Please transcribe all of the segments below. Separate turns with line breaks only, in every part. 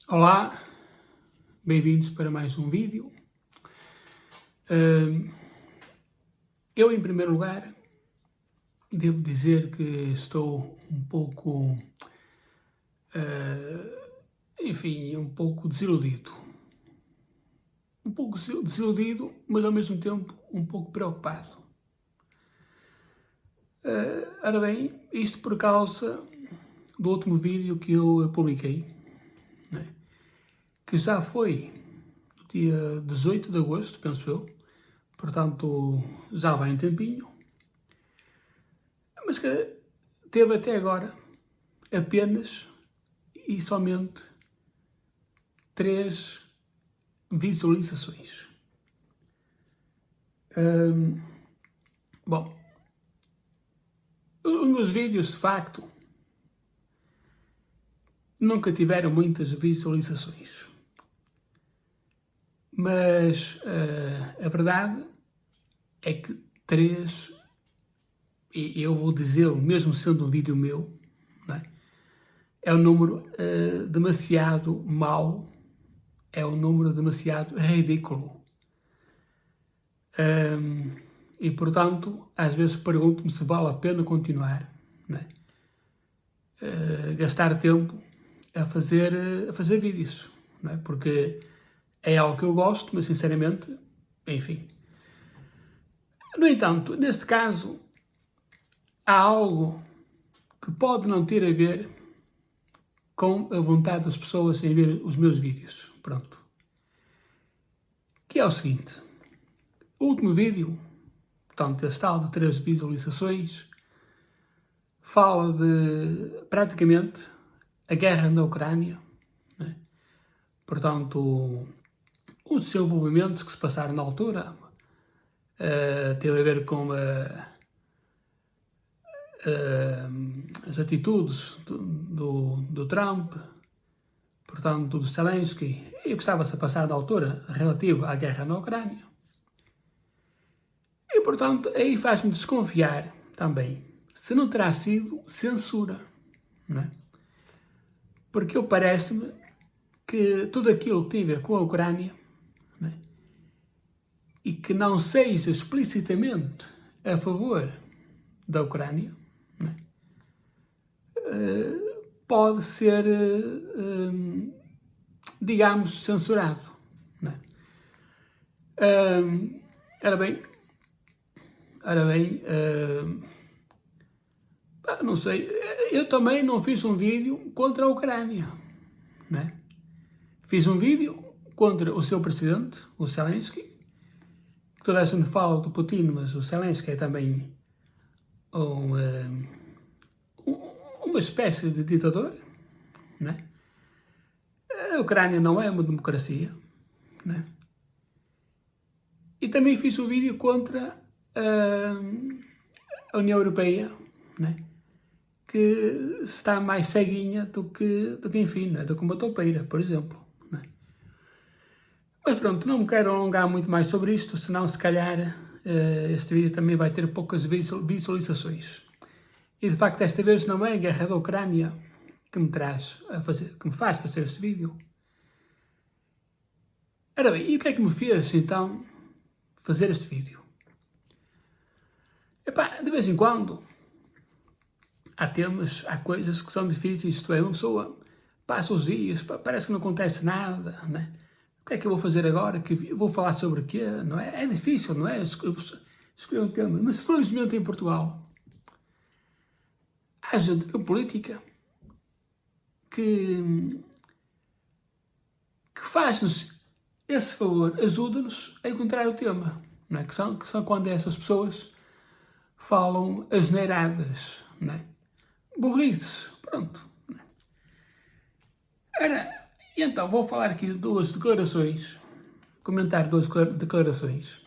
Olá, bem-vindos para mais um vídeo. Eu, em primeiro lugar, devo dizer que estou um pouco, um pouco desiludido. Um pouco desiludido, mas ao mesmo tempo um pouco preocupado. Ora bem, isto por causa do último vídeo que eu publiquei, né? Que já foi no dia 18 de agosto, penso eu, portanto já vai um tempinho, mas que teve até agora apenas e somente 3 visualizações. Bom, os meus vídeos de facto nunca tiveram muitas visualizações, mas a verdade é que 3, e eu vou dizê-lo mesmo sendo um vídeo meu, não é um número demasiado mau, é um número demasiado ridículo. E portanto, às vezes pergunto-me se vale a pena continuar, não é? Gastar tempo a fazer vídeos, não é? Porque é algo que eu gosto, mas sinceramente, enfim. No entanto, neste caso, há algo que pode não ter a ver com a vontade das pessoas em ver os meus vídeos, pronto. Que é o seguinte, o último vídeo, portanto, esse tal de 3 visualizações, fala de, praticamente, a guerra na Ucrânia, né? Portanto, os desenvolvimentos que se passaram na altura teve a ver com as atitudes do Trump, portanto, do Zelensky, e o que estava-se a passar na altura relativo à guerra na Ucrânia. E, portanto, aí faz-me desconfiar também se não terá sido censura, não é? Porque parece-me que tudo aquilo que tem a ver com a Ucrânia, não é? E que não seja explicitamente a favor da Ucrânia, não é? Pode ser, digamos, censurado, não é? Ora bem, não sei, eu também não fiz um vídeo contra a Ucrânia, não é? Fiz um vídeo contra o seu presidente, o Zelensky. Toda a gente fala do Putin, mas o Zelensky é também uma espécie de ditador, não é? A Ucrânia não é uma democracia, não é? E também fiz um vídeo contra a União Europeia, não é? Que está mais ceguinha do que enfim, não é? Do que uma toupeira, por exemplo. Não é? Mas pronto, não me quero alongar muito mais sobre isto, senão se calhar este vídeo também vai ter poucas visualizações. E de facto desta vez não é a guerra da Ucrânia que me faz fazer este vídeo. Ora bem, e o que é que me fez então fazer este vídeo? Epá, de vez em quando há temas, há coisas que são difíceis, isto é, uma pessoa passa os dias, parece que não acontece nada, não é? O que é que eu vou fazer agora? Vou falar sobre o quê? Não é? É difícil, não é? Escolher um tema. Mas felizmente em Portugal há gente na política que faz-nos esse favor, ajuda-nos a encontrar o tema, não é? Que são quando essas pessoas falam asneiradas, não é? Burrices, pronto. Não é? Ora, e então vou falar aqui de 2 declarações, comentar 2 declarações.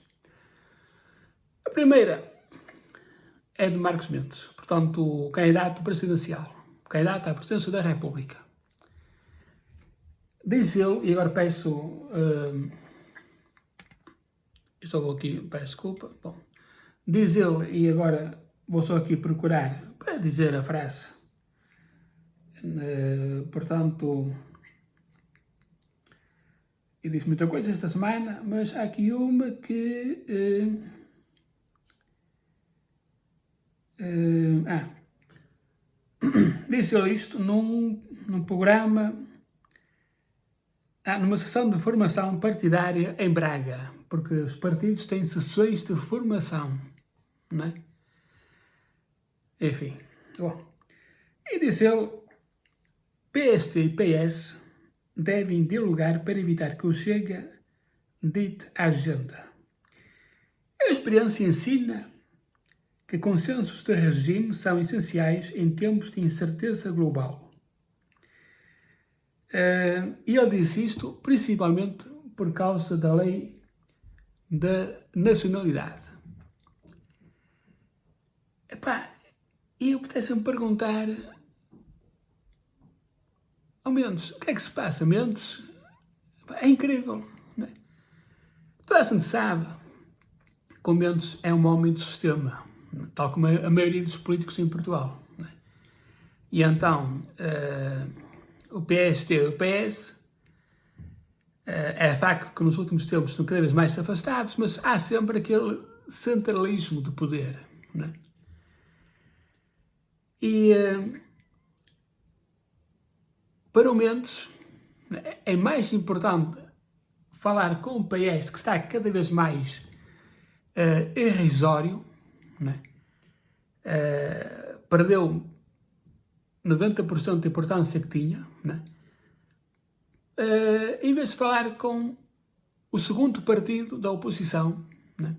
A primeira é de Marcos Mendes, portanto, o candidato presidencial, candidato à presidência da República. Diz ele, e agora peço, eu só vou aqui, peço desculpa, bom, diz ele, e agora vou só aqui procurar para dizer a frase, portanto, e disse muita coisa esta semana, mas há aqui uma que... disse ele isto num programa, numa sessão de formação partidária em Braga, porque os partidos têm sessões de formação, não é? Enfim, bom. E disse ele, PST e PS devem dialogar para evitar que o Chega dite a agenda. A experiência ensina que consensos de regime são essenciais em tempos de incerteza global. E ele disse isto principalmente por causa da lei da nacionalidade. E eu apetece-me perguntar ao Mendes, o que é que se passa, Mendes? É incrível, não é? Toda a gente sabe que o Mendes é um homem do sistema, tal como a maioria dos políticos em Portugal, não é? E então, o PST e o PS é facto que nos últimos tempos estão cada vez mais afastados, mas há sempre aquele centralismo de poder, não é? E para o Mendes é mais importante falar com o PS, que está cada vez mais irrisório, não é? Perdeu 90% da importância que tinha, não é? Em vez de falar com o segundo partido da oposição, não é?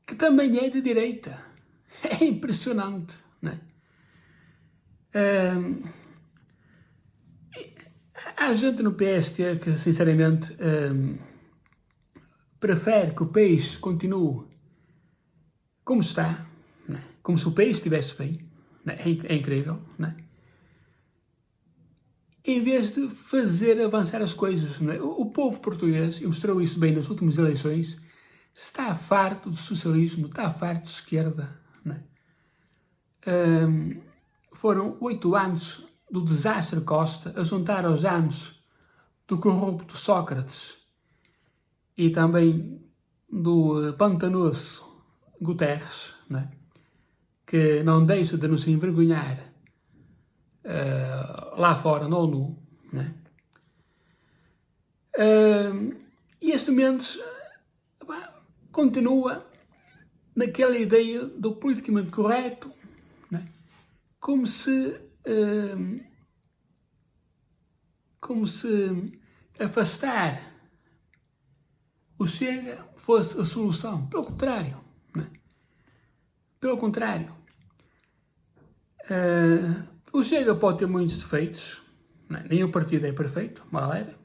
Que também é de direita. É impressionante, não é? Há gente no PST que, sinceramente, prefere que o país continue como está, não é? Como se o país estivesse bem, não é? É incrível, não é? Em vez de fazer avançar as coisas, não é? O povo português, e mostrou isso bem nas últimas eleições, está farto do socialismo, está farto de esquerda, não é? Foram 8 anos do desastre Costa a juntar aos anos do corrupto Sócrates e também do pantanoso Guterres, não é? Que não deixa de nos envergonhar lá fora, na ONU, não é? E este Mendes continua naquela ideia do politicamente correto, não é? Como se afastar o Chega fosse a solução. Pelo contrário, não é? Pelo contrário. O Chega pode ter muitos defeitos, não é? Nenhum partido é perfeito, mal era,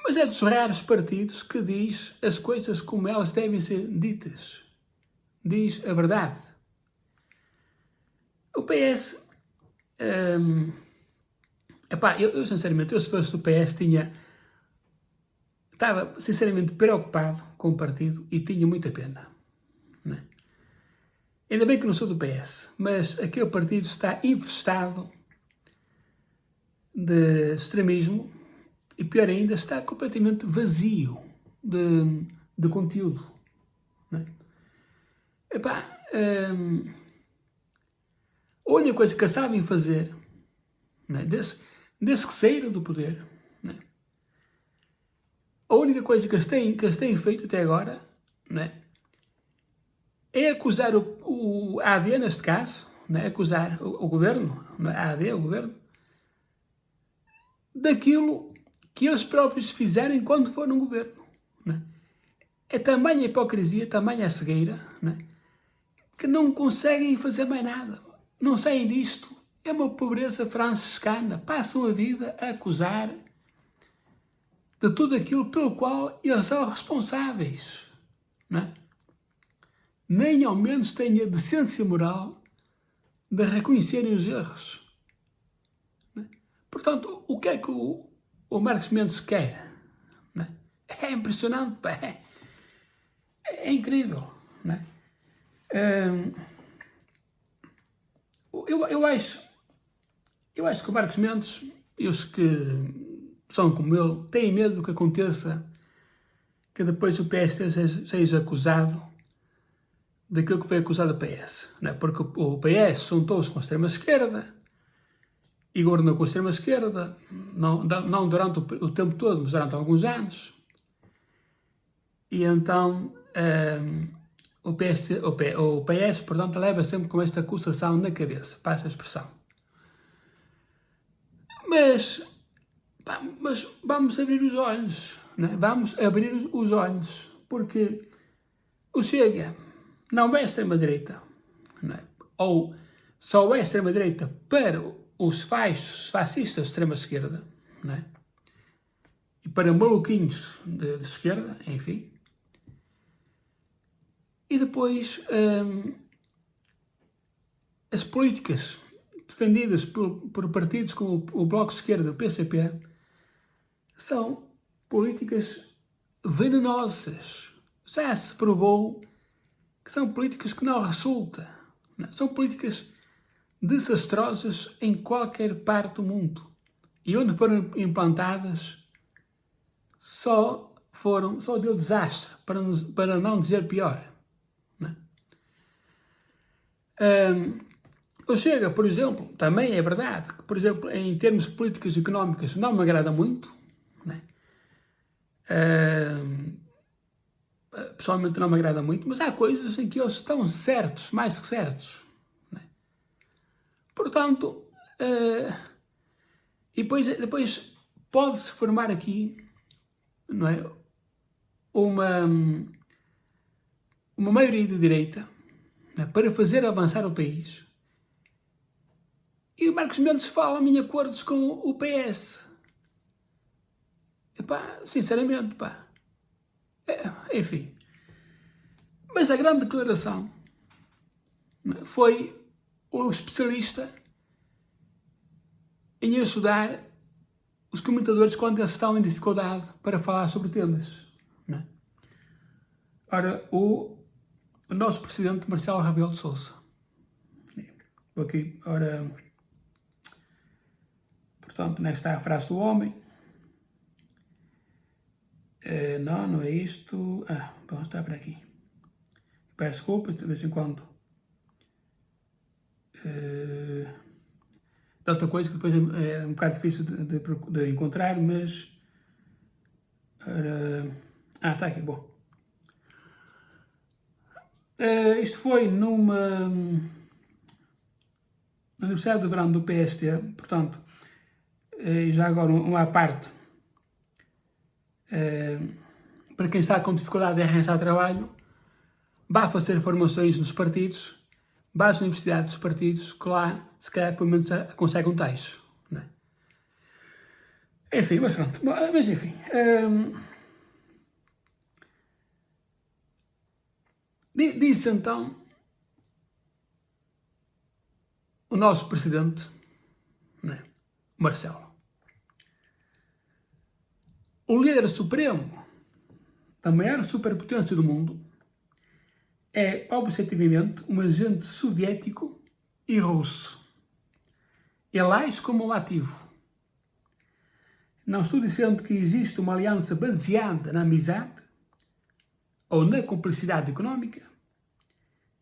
mas é dos raros partidos que diz as coisas como elas devem ser ditas. Diz a verdade. O PS... eu sinceramente, se fosse do PS, estava sinceramente preocupado com o partido e tinha muita pena, não é? Ainda bem que não sou do PS, mas aquele partido está infestado de extremismo e, pior ainda, está completamente vazio de conteúdo, não é? A única coisa que sabem fazer, não é? Desde que saíram do poder, não é? A única coisa que eles têm feito até agora, não é acusar a AD, neste caso, não é? Acusar o governo, a AD, o governo, daquilo que eles próprios fizeram quando foram no governo, não é? É tamanha a hipocrisia, tamanha a cegueira, não é? Que não conseguem fazer mais nada, não saem disto. É uma pobreza franciscana, passam a vida a acusar de tudo aquilo pelo qual eles são responsáveis, não é? Nem ao menos têm a decência moral de reconhecerem os erros, não é? Portanto, o que é que o Marcos Mendes quer, não é? É impressionante, é incrível, não é? Eu acho que o Marcos Mendes, eu que são como ele, têm medo que aconteça, que depois o PSD seja acusado daquilo que foi acusado o PS. Não é? Porque o PS juntou-se com a extrema-esquerda e governou com a extrema-esquerda, não durante o tempo todo, mas durante alguns anos. E então o PS, portanto, leva sempre com esta acusação na cabeça, para esta expressão. Mas vamos abrir os olhos, não é? Vamos abrir os olhos, porque o Chega não é extrema-direita, não é? Ou só é extrema-direita para os fascistas de extrema-esquerda, não é? E para maluquinhos de esquerda, enfim. E depois as políticas defendidas por partidos como o Bloco de Esquerda e o PCP são políticas venenosas. Já se provou que são políticas que não resultam. Não? São políticas desastrosas em qualquer parte do mundo. E onde foram implantadas só deu desastre, para não dizer pior. Não é? O Chega, por exemplo, também é verdade que, por exemplo, em termos de políticas económicas não me agrada muito, né? Pessoalmente não me agrada muito, mas há coisas em que eles estão certos, mais que certos, né? Portanto, e depois pode-se formar aqui, não é, uma maioria de direita, né, para fazer avançar o país. E o Marcos Mendes fala em acordos com o PS. Epá, sinceramente, pá. Enfim. Mas a grande declaração foi o especialista em ajudar os comentadores quando eles estão em dificuldade para falar sobre temas. Não é? Ora, o nosso presidente Marcelo Rebelo de Sousa. Aqui, ora, portanto, onde está a frase do homem? Não é isto. Bom, está por aqui. Peço desculpa, de vez em quando. Outra coisa que depois é um bocado difícil de encontrar, mas... está aqui, bom. Isto foi na Universidade de Verão do PST, portanto, já agora uma à parte, para quem está com dificuldade de arranjar trabalho, vá fazer formações nos partidos, vá às universidades dos partidos, que lá, se calhar, pelo menos consegue um tacho, não é? Enfim, mas pronto, mas enfim. Disse então o nosso presidente, né, Marcelo, o líder supremo da maior superpotência do mundo é objetivamente um agente soviético e russo. Ele age como um ativo. Não estou dizendo que existe uma aliança baseada na amizade ou na cumplicidade económica,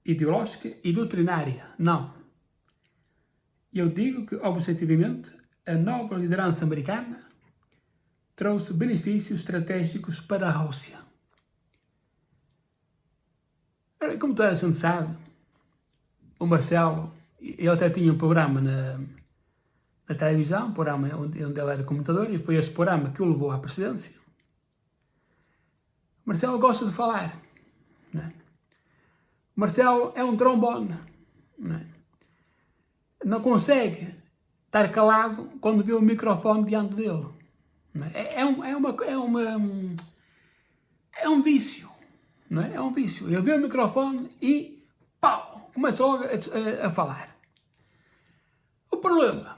ideológica e doutrinária. Não. Eu digo que, objetivamente, a nova liderança americana trouxe benefícios estratégicos para a Rússia. Como toda a gente sabe, o Marcelo, ele até tinha um programa na televisão, um programa onde ele era comentador, e foi esse programa que o levou à presidência. O Marcelo gosta de falar, não é? O Marcelo é um trombone, não é? Não consegue estar calado quando vê o microfone diante dele. Não é? É um vício, não é? É um vício. Ele vê o microfone e pau, começa logo a falar. O problema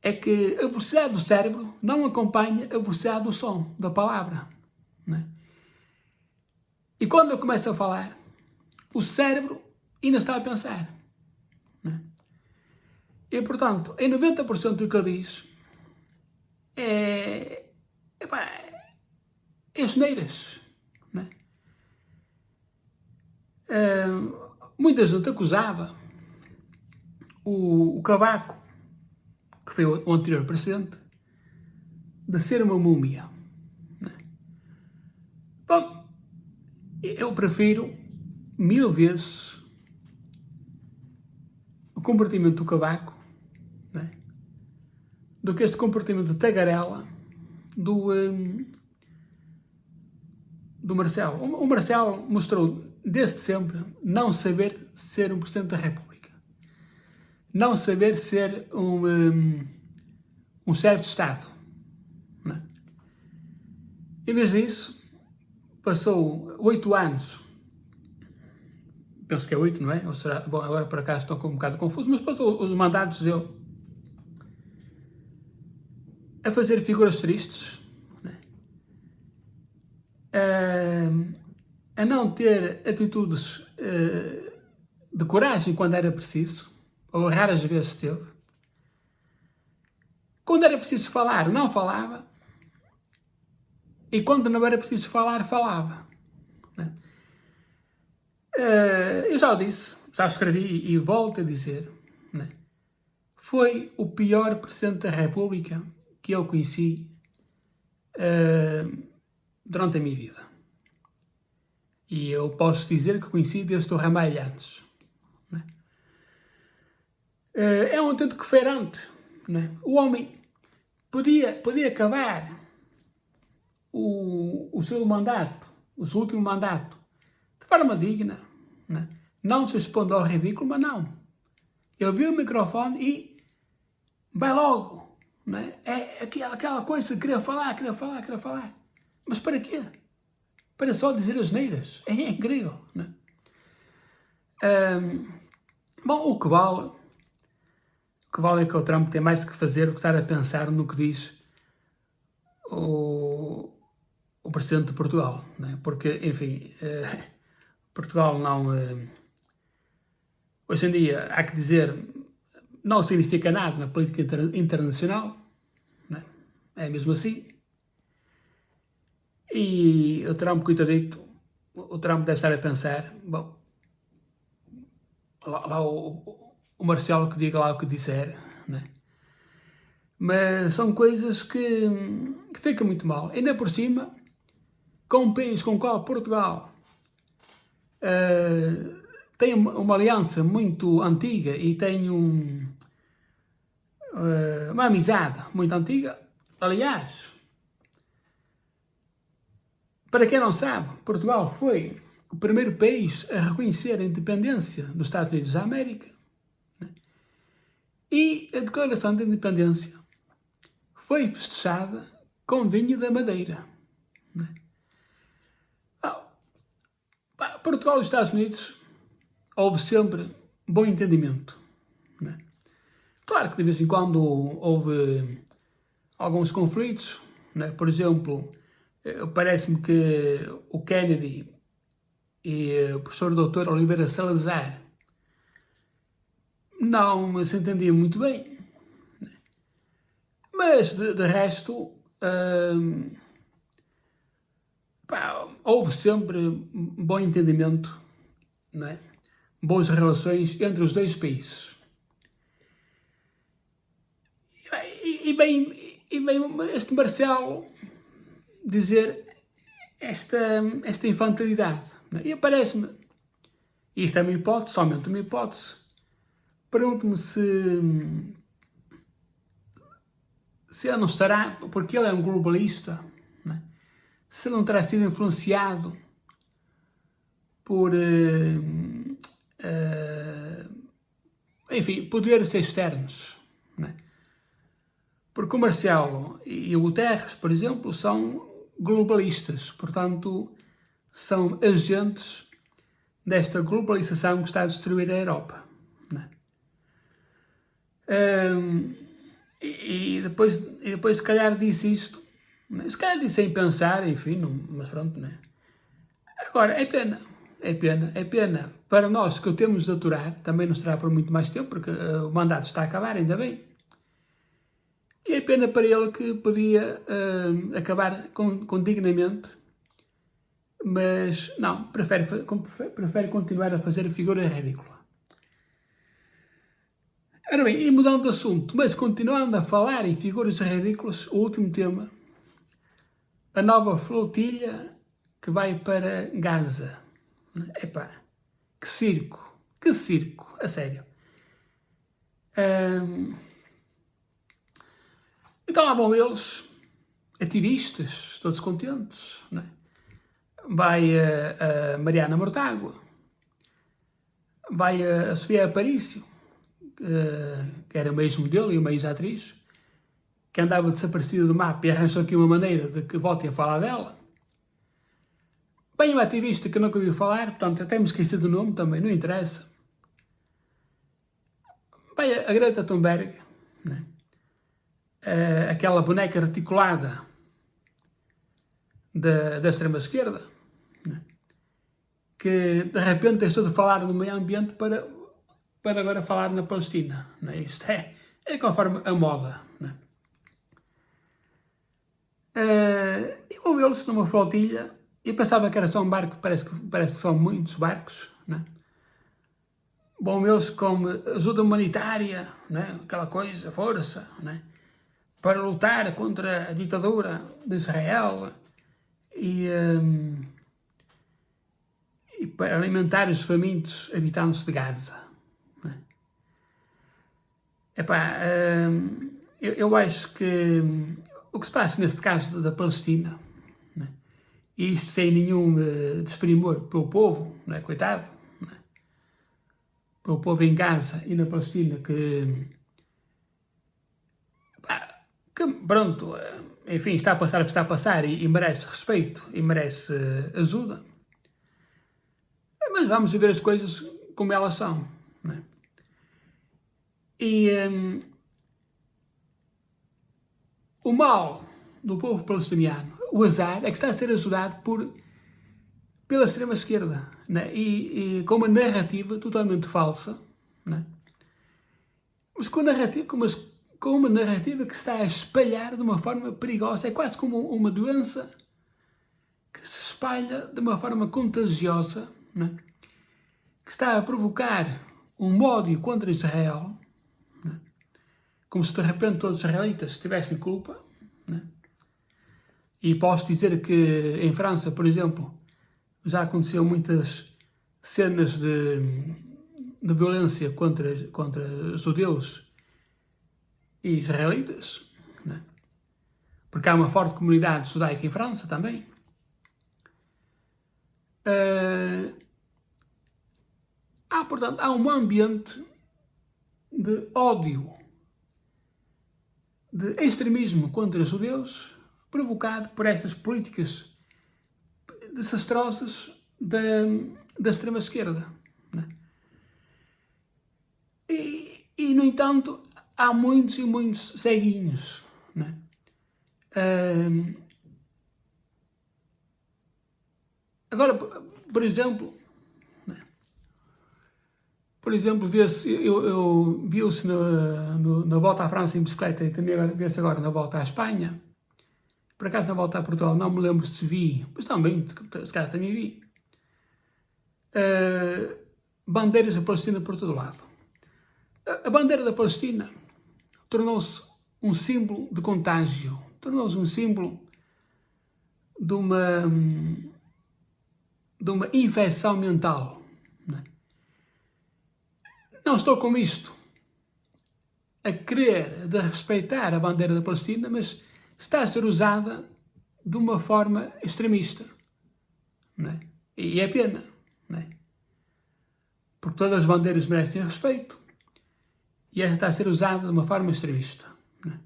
é que a velocidade do cérebro não acompanha a velocidade do som, da palavra. Não é? E quando ele começa a falar, o cérebro ainda está a pensar. Não é? E, portanto, em 90% do que ele diz, epá, é asneiras, não é? Muita gente acusava o Cavaco, que foi o anterior presidente, de ser uma múmia. Não é? Bom, eu prefiro 1000 vezes o comportamento do Cavaco, não é? Do que este comportamento de tagarela do Marcelo. O Marcelo mostrou desde sempre não saber ser um Presidente da República, não saber ser um chefe de Estado. Não é? Em vez disso, passou 8 anos, penso que é 8, não é? Ou será, bom, agora por acaso estou um bocado confuso, mas passou os mandatos dele a fazer figuras tristes, a não ter atitudes de coragem quando era preciso, ou raras vezes teve. Quando era preciso falar, não falava, e quando não era preciso falar, falava. Eu já o disse, já escrevi e volto a dizer, foi o pior Presidente da República que eu conheci durante a minha vida. E eu posso dizer que conheci desde o Ramalhantes. É um tanto que feirante. O homem podia acabar o seu mandato, o seu último mandato, de forma digna, não se expondo ao ridículo, mas não. Ele viu o microfone e vai logo. É aquela coisa de querer falar. Mas para quê? Para só dizer asneiras. É incrível. Bom, o que vale é que o Trump tem mais que fazer do que estar a pensar no que diz o Presidente de Portugal. Porque, enfim, Portugal não... hoje em dia, há que dizer, não significa nada na política internacional. É mesmo assim. E o Trump, coitadito, o Trump deve estar a pensar, bom, lá o Marcelo que diga lá o que disser, Mas são coisas que ficam muito mal. Ainda por cima, com um país com o qual Portugal tem uma aliança muito antiga e tem uma amizade muito antiga. Aliás, para quem não sabe, Portugal foi o primeiro país a reconhecer a independência dos Estados Unidos da América. E a Declaração de Independência foi festejada com vinho da Madeira. Portugal e os Estados Unidos houve sempre bom entendimento. Claro que de vez em quando houve alguns conflitos. Por exemplo, parece-me que o Kennedy e o professor Dr. Oliveira Salazar não se entendiam muito bem. Mas, de resto, houve sempre bom entendimento, boas relações entre os dois países. E bem este Marcelo dizer esta infantilidade. E parece-me, e isto é uma hipótese, somente uma hipótese, pergunto-me se ele não estará, porque ele é um globalista, se não terá sido influenciado por, enfim, poderes externos. Porque o Marcelo e o Guterres, por exemplo, são globalistas, portanto, são agentes desta globalização que está a destruir a Europa. E depois, se calhar, disse isto, se calhar disse sem pensar, enfim, mas pronto, Agora, é pena para nós que o temos de aturar, também não será por muito mais tempo, porque o mandato está a acabar, ainda bem. E é pena para ele que podia acabar dignamente, mas não, prefere continuar a fazer a figura ridícula. Ora bem, e mudando de assunto, mas continuando a falar em figuras ridículas, o último tema, a nova flotilha que vai para Gaza. Epá, que circo, a sério. Então lá vão eles, ativistas, todos contentes, não é? Vai a Mariana Mortágua, vai a Sofia Aparício, que era uma ex-modelo e uma ex-atriz, que andava desaparecida do mapa e arranjou aqui uma maneira de que voltem a falar dela. Bem, um ativista que eu nunca ouvi falar, portanto até me esqueci do nome também, não interessa. Vai a Greta Thunberg, né? Aquela boneca reticulada da extrema-esquerda, né? Que de repente deixou de falar no meio ambiente para agora falar na Palestina. Né? Isto é conforme a moda. Né? E vão eles numa flotilha. Eu pensava que era só um barco, parece que são muitos barcos. Né? Bom, eles com ajuda humanitária, né? Aquela coisa, força, né? Para lutar contra a ditadura de Israel e para alimentar os famintos habitantes de Gaza. Né? Epá, eu acho que o que se passa neste caso da Palestina, né? E isto sem nenhum desprimor para o povo, não é? Coitado, não é? Para o povo em Gaza e na Palestina que pronto, enfim, está a passar o que está a passar e merece respeito e merece ajuda. Mas vamos ver as coisas como elas são. Né? E o mal do povo palestiniano, o azar, é que está a ser ajudado pela extrema-esquerda, né? E com uma narrativa totalmente falsa, né? Mas com uma narrativa que se está a espalhar de uma forma perigosa. É quase como uma doença que se espalha de uma forma contagiosa, né? Que está a provocar um ódio contra Israel, né? Como se de repente todos os israelitas tivessem culpa. Né? E posso dizer que em França, por exemplo, já aconteceu muitas cenas de violência contra judeus e israelitas, né? Porque há uma forte comunidade judaica em França também. Portanto, há um ambiente de ódio, de extremismo contra os judeus, provocado por estas políticas desastrosas da extrema-esquerda. Né? E, no entanto, há muitos e muitos ceguinhos. Né? Agora, por exemplo, viu-se na volta à França em bicicleta e também vê-se agora na volta à Espanha. Por acaso na volta a Portugal não me lembro se vi, mas também, se calhar também vi, bandeiras da Palestina por todo lado. A bandeira da Palestina tornou-se um símbolo de contágio, tornou-se um símbolo de uma infecção mental. Não estou com isto a querer de respeitar a bandeira da Palestina, mas está a ser usada de uma forma extremista. Não é? E é pena. Não é? Porque todas as bandeiras merecem respeito e esta está a ser usada de uma forma extremista. Não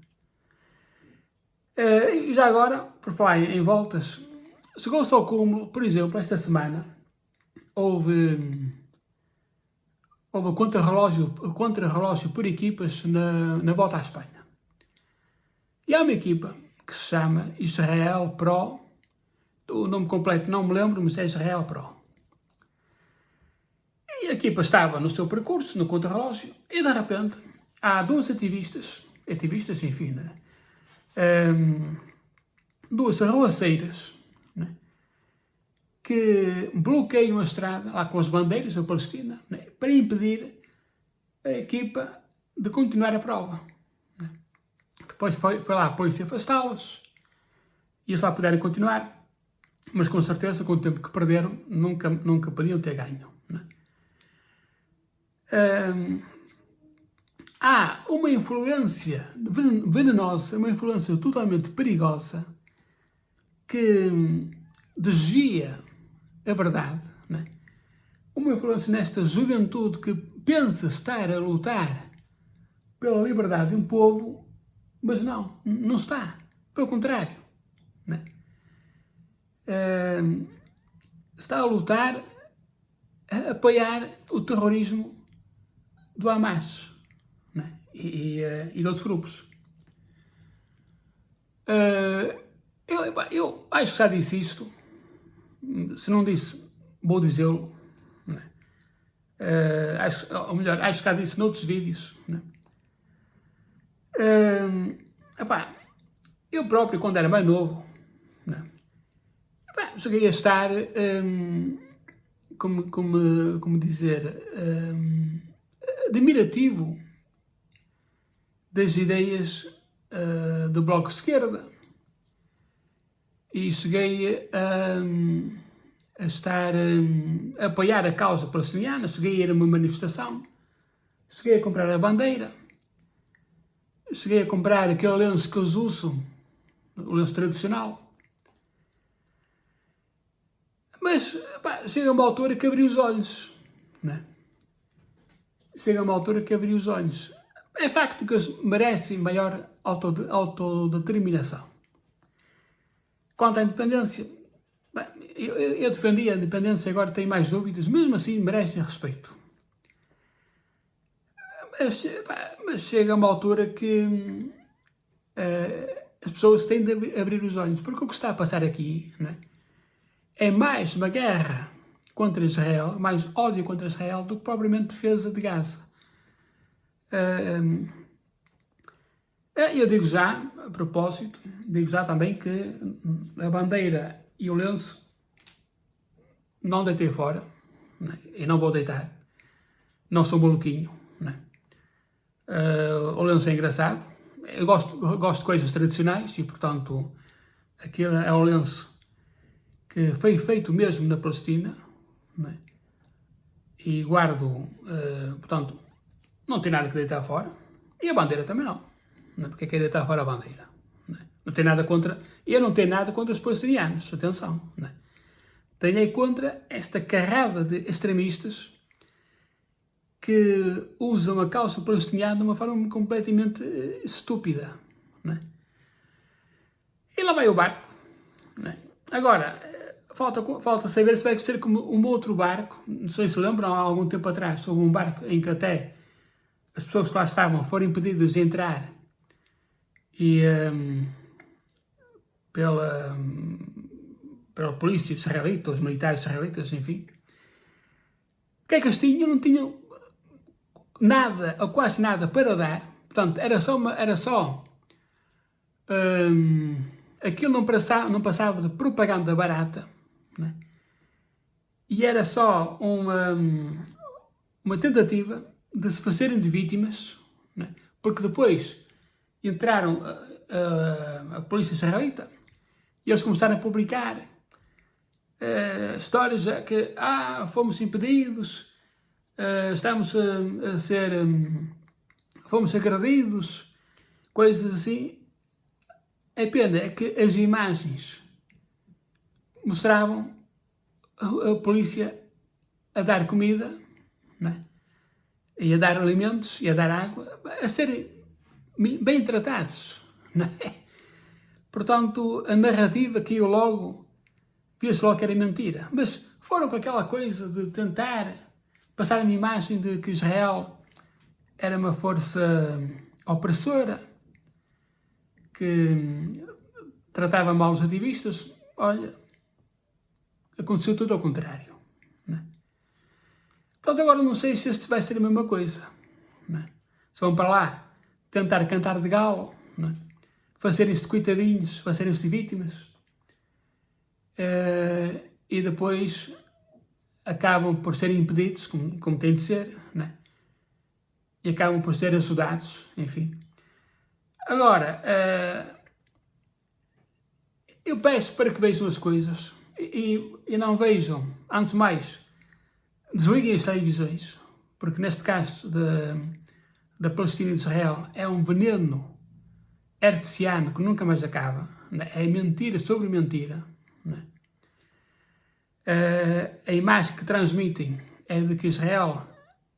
é? E já agora, por falar em voltas, chegou-se ao cúmulo, por exemplo, esta semana houve contra-relógio por equipas na volta à Espanha. E há uma equipa que se chama Israel Pro, o nome completo não me lembro, mas é Israel Pro. E a equipa estava no seu percurso, no contra-relógio, e de repente há dois ativistas, enfim, né? duas relaceiras, né, que bloqueiam a estrada, lá com as bandeiras da Palestina, né, para impedir a equipa de continuar a prova. Né. Depois foi lá a polícia afastá-los, e eles lá puderam continuar, mas com certeza, com o tempo que perderam, nunca podiam ter ganho. Né. Há uma influência venenosa, uma influência totalmente perigosa que desvia a verdade, né? Uma influência nesta juventude que pensa estar a lutar pela liberdade de um povo, mas não está. Pelo contrário, né? Está a lutar, a apoiar o terrorismo do Hamas, né? e de outros grupos. Eu acho que já disse isto. Se não disse, vou dizê-lo. Né? Ou melhor, acho que já disse noutros vídeos. Né? Eu próprio, quando era mais novo, né? Cheguei a estar, como dizer, admirativo das ideias do Bloco de Esquerda. E cheguei a estar a apoiar a causa palestiniana, cheguei a ir a uma manifestação, cheguei a comprar a bandeira, cheguei a comprar aquele lenço que eles usam, o lenço tradicional. Mas chega uma altura que abri os olhos, né? Chega uma altura que abri os olhos. É facto que eles merecem maior autodeterminação. Quanto à independência, eu defendi a independência, agora tenho mais dúvidas, mesmo assim merecem respeito. Mas chega uma altura que as pessoas têm de abrir os olhos, porque o que está a passar aqui, né, é mais uma guerra contra Israel, mais ódio contra Israel do que propriamente defesa de Gaza. Eu digo já, a propósito, digo já também que a bandeira e o lenço não deitei fora, né? E não vou deitar, não sou maluquinho. Né? O lenço é engraçado, eu gosto de coisas tradicionais e, portanto, aquilo é um lenço que foi feito mesmo na Palestina, né? E guardo, portanto, não tem nada que deitar fora, e a bandeira também não. Porque é que é deitar fora a bandeira? Não tem nada contra... Eu não tenho nada contra os palestinianos, atenção. Tenho aí contra esta carrada de extremistas que usam a causa palestiniana de uma forma completamente estúpida. E lá vai o barco. Agora, falta saber se vai ser como um outro barco. Não sei se lembram, há algum tempo atrás, houve um barco em que até as pessoas que lá estavam foram impedidas de entrar e pela polícia israelita, os militares israelitas, enfim. O que é que eles tinham? Não tinham nada, ou quase nada, para dar. Portanto, era só aquilo não passava de propaganda barata, né? E era só uma tentativa de se fazerem de vítimas, né? Porque depois entraram a polícia israelita e eles começaram a publicar histórias que fomos impedidos, fomos agredidos, coisas assim. A pena é que as imagens mostravam a polícia a dar comida, né? E a dar alimentos, e a dar água, a serem bem tratados, não é? Portanto, a narrativa caiu logo, viu-se logo que era mentira. Mas foram com aquela coisa de tentar passar uma imagem de que Israel era uma força opressora, que tratava mal os ativistas. Olha, aconteceu tudo ao contrário. Né? Portanto, agora não sei se este vai ser a mesma coisa. Né? Se vão para lá tentar cantar de galo, né? fazerem-se de coitadinhos, fazerem-se de vítimas, e depois acabam por serem impedidos, como tem de ser, né? E acabam por ser ajudados, enfim. Agora, eu peço para que vejam as coisas e não vejam, antes de mais, desliguem as televisões, porque neste caso da Palestina e de Israel é um veneno hertziano que nunca mais acaba, né? É mentira sobre mentira, né? A imagem que transmitem é de que Israel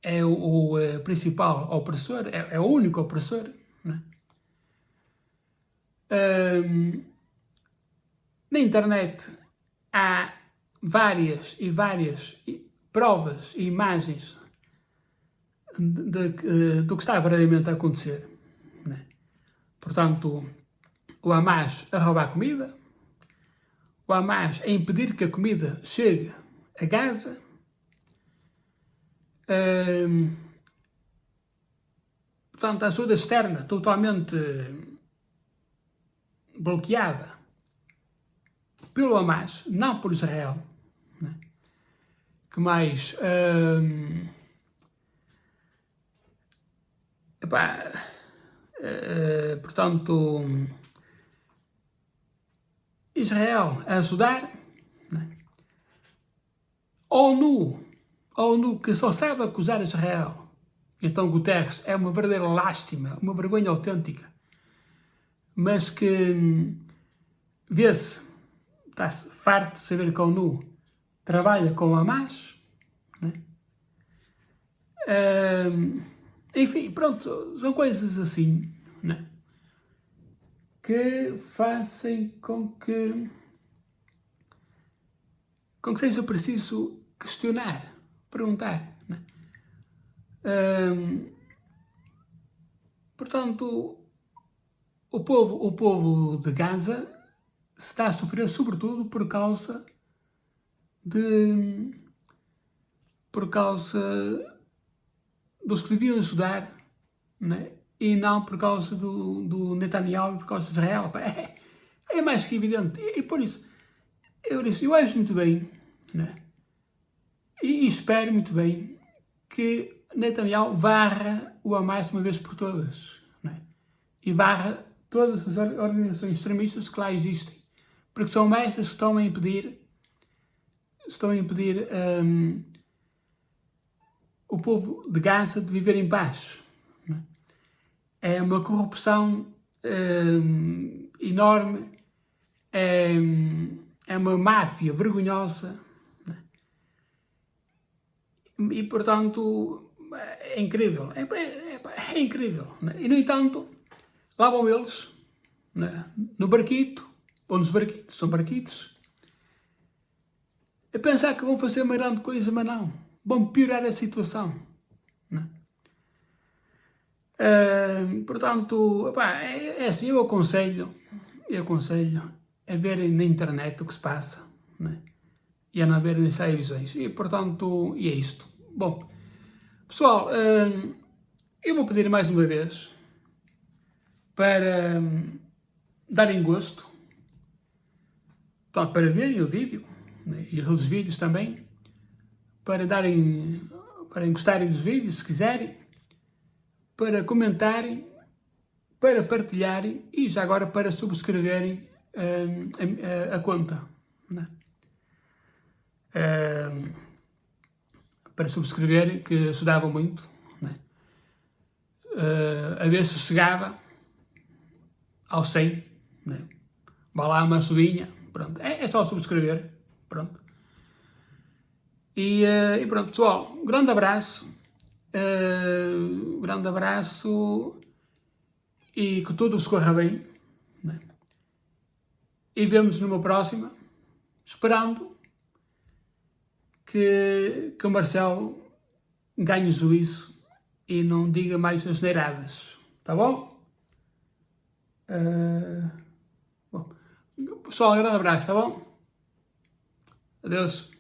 é o principal opressor, é o único opressor, né? Na internet há várias provas e imagens do que está verdadeiramente a acontecer, né? Portanto, o Hamas a roubar comida, o Hamas a impedir que a comida chegue a Gaza, portanto, a ajuda externa totalmente bloqueada pelo Hamas, não por Israel, né? Que mais? Portanto, Israel a ajudar, né? ONU que só sabe acusar Israel. Então Guterres é uma verdadeira lástima, uma vergonha autêntica, mas que vê-se, está-se farto de saber que a ONU trabalha com a Hamas, né? Enfim, pronto, são coisas assim, né? Que fazem com que seja preciso questionar, perguntar, né? Portanto, o povo de Gaza está a sofrer sobretudo por causa dos que deviam ajudar, né? E não por causa do Netanyahu e por causa de Israel. É mais que evidente. E por isso, eu acho muito bem, né? E espero muito bem que Netanyahu varra o Hamas uma vez por todas, né? E varra todas as organizações extremistas que lá existem, porque são essas que estão a impedir o povo de Gaza de viver em paz, né? É uma corrupção enorme, é uma máfia vergonhosa, né? E portanto é incrível, é incrível, né? E no entanto, lá vão eles, né? No barquito, ou nos barquitos, são barquitos, a pensar que vão fazer uma grande coisa, mas não, vão piorar a situação, né? Portanto, é assim, eu aconselho a verem na internet o que se passa, né? E a não verem nas televisões. E portanto, é isto. Bom, pessoal, eu vou pedir mais uma vez para darem gosto, portanto, para verem o vídeo, né? E os outros vídeos também, para gostarem dos vídeos, se quiserem, para comentarem, para partilharem e já agora para subscreverem a conta, né? Para subscreverem, que ajudava muito, né? A ver se chegava ao 100, né? Vá lá uma subinha, pronto, é só subscrever, pronto. E pronto, pessoal, um grande abraço, e que tudo se corra bem, né? E vemos numa próxima, esperando que o Marcelo ganhe juízo e não diga mais asneiradas, tá bom? Bom, pessoal, um grande abraço, tá bom? Adeus.